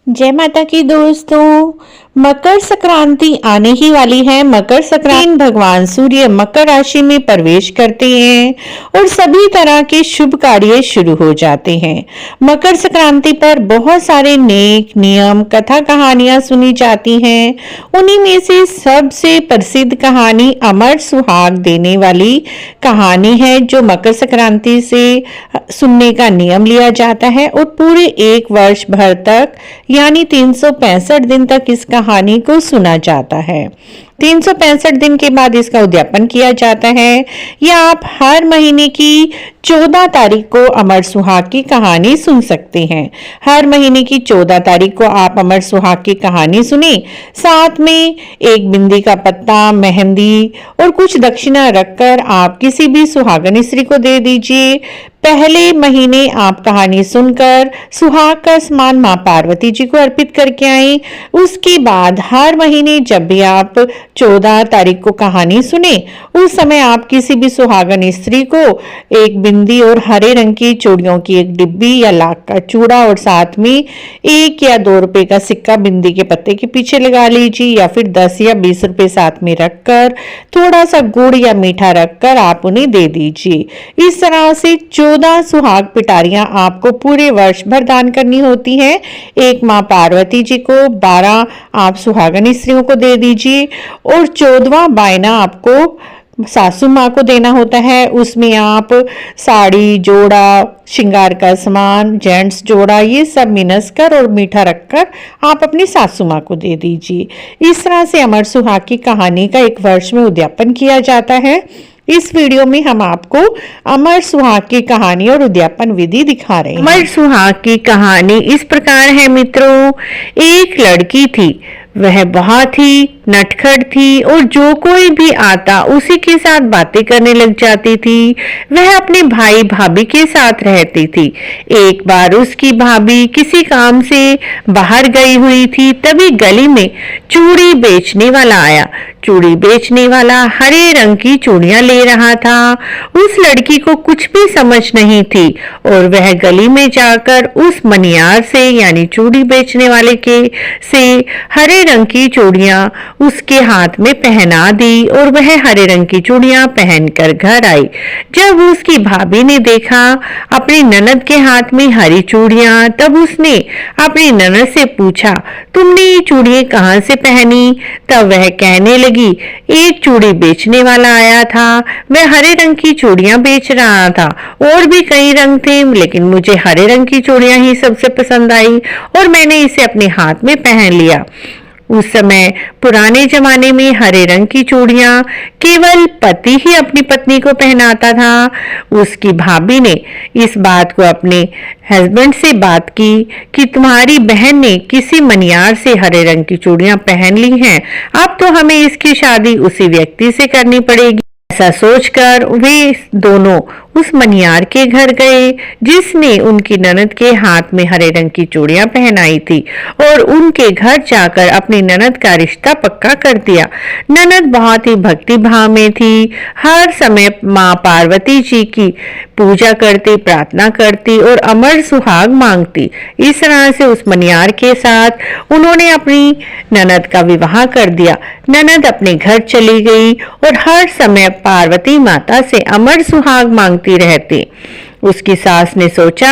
जय माता की दोस्तों। मकर संक्रांति आने ही वाली है। मकर संक्रांति भगवान सूर्य मकर राशि में प्रवेश करते हैं और सभी तरह के शुभ कार्य शुरू हो जाते हैं। मकर संक्रांति पर बहुत सारे नेक नियम कथा कहानियां सुनी जाती हैं। उन्हीं में से सबसे प्रसिद्ध कहानी अमर सुहाग देने वाली कहानी है, जो मकर संक्रांति से सुनने का नियम लिया जाता है और पूरे एक वर्ष भर तक यानी 365 दिन तक इस कहानी को सुना जाता है। 365 दिन के बाद इसका उद्यापन किया जाता है, या आप हर महीने की 14 तारीख को अमर सुहाग की कहानी सुन सकते हैं। हर महीने की 14 तारीख को आप अमर सुहाग की कहानी सुने, साथ में एक बिंदी का पत्ता, मेहंदी और कुछ दक्षिणा रखकर आप किसी भी सुहागन स्त्री को दे दीजिए। पहले महीने आप कहानी सुनकर सुहाग का सामान मां पार्वती जी को अर्पित करके आए। उसके बाद हर महीने जब भी आप 14 तारीख को कहानी सुने, उस समय आप किसी भी सुहागन स्त्री को एक बिंदी और हरे रंग की चूड़ियों की एक डिब्बी या लाख का चूड़ा और साथ में 1 या 2 रुपए का सिक्का बिंदी के पत्ते के पीछे लगा लीजिए, या फिर 10 या 20 रुपए साथ में रखकर थोड़ा सा गुड़ या मीठा रखकर आप उन्हें दे दीजिए। इस तरह से 14 सुहाग पिटारियां आपको पूरे वर्ष भर दान करनी होती है। एक मां पार्वती जी को, 12 आप सुहागन स्त्रियों को दे दीजिए और 14वां बायना आपको सासू माँ को देना होता है। उसमें आप साड़ी, जोड़ा, श्रृंगार का सामान, जेंट्स जोड़ा, ये सब मिनस कर और मीठा रखकर आप अपनी सासू माँ को दे दीजिए। इस तरह से अमर सुहाग की कहानी का एक वर्ष में उद्यापन किया जाता है। इस वीडियो में हम आपको अमर सुहाग की कहानी और उद्यापन विधि दिखा रहे हैं। अमर सुहाग की कहानी इस प्रकार है मित्रों। एक लड़की थी, वह बहुत ही नटखट थी और जो कोई भी आता उसी के साथ बातें करने लग जाती थी। वह अपने भाई भाभी के साथ रहती थी। एक बार उसकी भाभी किसी काम से बाहर गई हुई थी, तभी गली में चूड़ी बेचने वाला आया। चूड़ी बेचने वाला हरे रंग की चूड़ियां ले रहा था। उस लड़की को कुछ भी समझ नहीं थी और वह गली में जाकर उस मनियार से यानी चूड़ी बेचने वाले के से हरे रंग की चूड़ियां उसके हाथ में पहना दी और वह हरे रंग की चूड़ियां पहनकर घर आई। जब उसकी भाभी ने देखा अपनी ननद के हाथ में हरी चूड़ियां, तब उसने अपनी ननद से पूछा, तुमने ये चूड़ियां कहां से पहनी? तब वह कहने लगी, एक चूड़ी बेचने वाला आया था, वह हरे रंग की चूड़ियां बेच रहा था। और भी कई रंग थे, लेकिन मुझे हरे रंग की चूड़ियां ही सबसे पसंद आई और मैंने इसे अपने हाथ में पहन लिया। उस समय पुराने जमाने में हरे रंग की चूड़ियां केवल पति ही अपनी पत्नी को पहनाता था। उसकी भाभी ने इस बात को अपने हस्बैंड से बात की कि तुम्हारी बहन ने किसी मनियार से हरे रंग की चूड़ियां पहन ली हैं, अब तो हमें इसकी शादी उसी व्यक्ति से करनी पड़ेगी। ऐसा सोचकर वे दोनों उस मनियार के घर गए जिसने उनकी ननद के हाथ में हरे रंग की चूड़ियां पहनाई थी और उनके घर जाकर अपनी ननद का रिश्ता पक्का कर दिया। ननद बहुत ही भक्ति भाव में थी, हर समय मां पार्वती जी की पूजा करती, प्रार्थना करती और अमर सुहाग मांगती। इस तरह से उस मनियार के साथ उन्होंने अपनी ननद का विवाह कर दिया। ननद अपने घर चली गई और हर समय पार्वती माता से अमर सुहाग मांगती रहती। उसकी सास ने सोचा,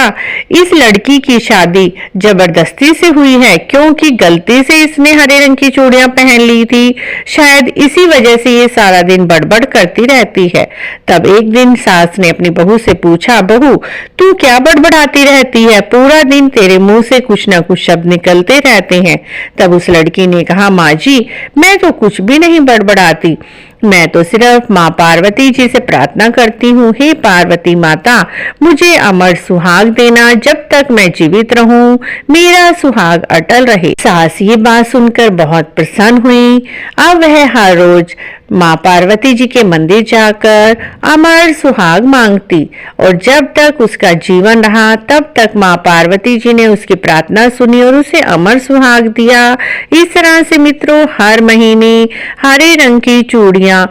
इस लड़की की शादी जबरदस्ती से हुई है, क्योंकि गलती से इसने हरे रंग की चूड़ियां पहन ली थी। शायद इसी वजह से ये सारा दिन बड़बड़ करती रहती है। तब एक दिन सास ने अपनी बहू से पूछा, बहू तू क्या बड़बड़ाती रहती है? पूरा दिन तेरे मुंह से कुछ न कुछ शब्द निकलते रहते हैं। तब उस लड़की ने कहा, माँ जी मैं तो कुछ भी नहीं बड़बड़ाती, मैं तो सिर्फ माँ पार्वती जी से प्रार्थना करती हूँ, हे पार्वती माता मुझे अमर सुहाग देना, जब तक मैं जीवित रहूं मेरा सुहाग अटल रहे। सास ये बात सुनकर बहुत प्रसन्न हुई। अब वह हर रोज माँ पार्वती जी के मंदिर जाकर अमर सुहाग मांगती और जब तक उसका जीवन रहा तब तक माँ पार्वती जी ने उसकी प्रार्थना सुनी और उसे अमर सुहाग दिया। इस तरह से मित्रों हर महीने हरे रंग की चूड़ियां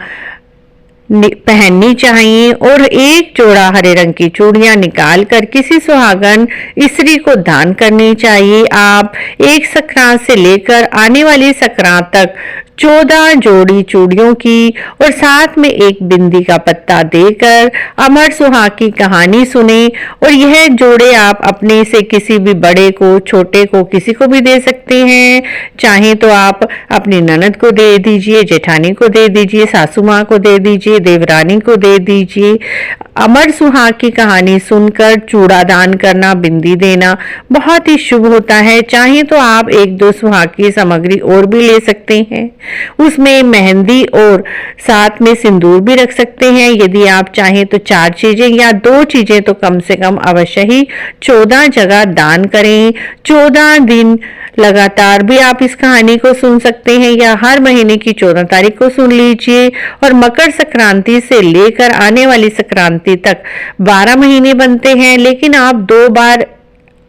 पहननी चाहिए और एक जोड़ा हरे रंग की चूड़ियां निकाल कर किसी सुहागन स्त्री को दान करनी चाहिए। आप एक संक्रांत से लेकर आने वाली संक्रांत तक 14 जोड़ी चूड़ियों की और साथ में एक बिंदी का पत्ता देकर अमर सुहाग की कहानी सुने। और यह जोड़े आप अपने से किसी भी बड़े को, छोटे को, किसी को भी दे सकते हैं। चाहे तो आप अपनी ननद को दे दीजिए, जेठानी को दे दीजिए, सासू माँ को दे दीजिए, देवरानी को दे दीजिए। अमर सुहाग की कहानी सुनकर चूड़ा दान करना, बिंदी देना बहुत ही शुभ होता है। चाहे तो आप एक दो सुहाग की सामग्री और भी ले सकते हैं, उसमें मेहंदी और साथ में सिंदूर भी रख सकते हैं। यदि आप चाहें तो 4 चीजें या 2 चीजें तो कम से कम अवश्य ही 14 जगह दान करें। 14 दिन लगातार भी आप इस कहानी को सुन सकते हैं या हर महीने की 14 तारीख को सुन लीजिए। और मकर संक्रांति से लेकर आने वाली संक्रांति तक 12 महीने बनते हैं, लेकिन आप 2 बार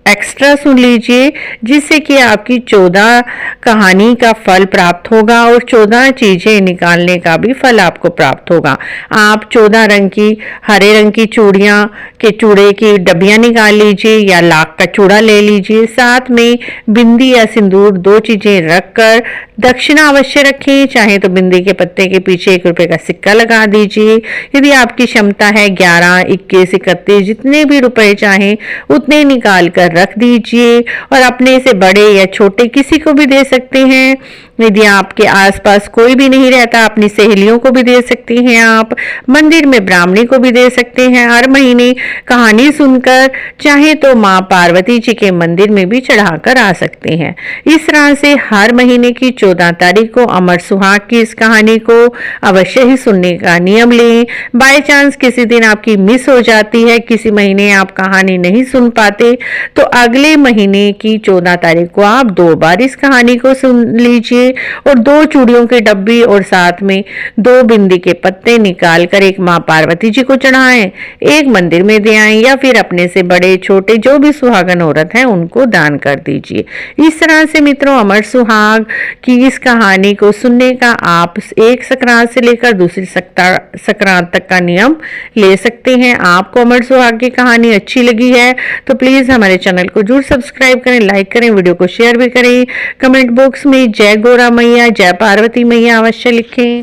एक्स्ट्रा सुन लीजिए, जिससे कि आपकी 14 कहानी का फल प्राप्त होगा और 14 चीजें निकालने का भी फल आपको प्राप्त होगा। आप 14 रंग की हरे रंग की चूड़ियां के चूड़े की डब्बियां निकाल लीजिए या लाख का चूड़ा ले लीजिए। साथ में बिंदी या सिंदूर 2 चीजें रखकर दक्षिणा अवश्य रखें। चाहे तो बिंदी के पत्ते के पीछे 1 रुपए का सिक्का लगा दीजिए। यदि आपकी क्षमता है 11, 21, 31 जितने भी रुपए चाहें उतने निकाल कर रख दीजिए और अपने से बड़े या छोटे किसी को भी दे सकते हैं। यदि आपके आसपास कोई भी नहीं रहता, अपनी सहेलियों को भी दे सकते हैं। आप मंदिर में ब्राह्मणी को भी दे सकते हैं। हर महीने कहानी सुनकर चाहे तो माँ पार्वती जी के मंदिर में भी चढ़ाकर आ सकते हैं। इस तरह से हर महीने की 14 तारीख को अमर सुहाग की इस कहानी को अवश्य ही सुनने का नियम लें। बाय चांस किसी दिन आपकी मिस हो जाती है, किसी महीने आप कहानी नहीं सुन पाते, तो अगले महीने की 14 तारीख को आप 2 बार इस कहानी को सुन लीजिए और 2 चूड़ियों की डब्बी और साथ में 2 बिंदी के पत्ते निकाल कर एक माँ पार्वती जी को चढ़ाएं, एक मंदिर में दे आएं या फिर अपने से बड़े छोटे जो भी सुहागन औरत हैं उनको दान कर दीजिए। इस तरह से मित्रों अमर सुहाग की इस कहानी को सुनने का आप एक संक्रांत से लेकर दूसरी संक्रांत तक का नियम ले सकते हैं। आपको अमर सुहाग की कहानी अच्छी लगी है तो प्लीज हमारे चैनल को जरूर सब्सक्राइब करें, लाइक करें, वीडियो को शेयर भी करें। कमेंट बॉक्स में जय गौरा मैया, जय पार्वती मैया अवश्य लिखें।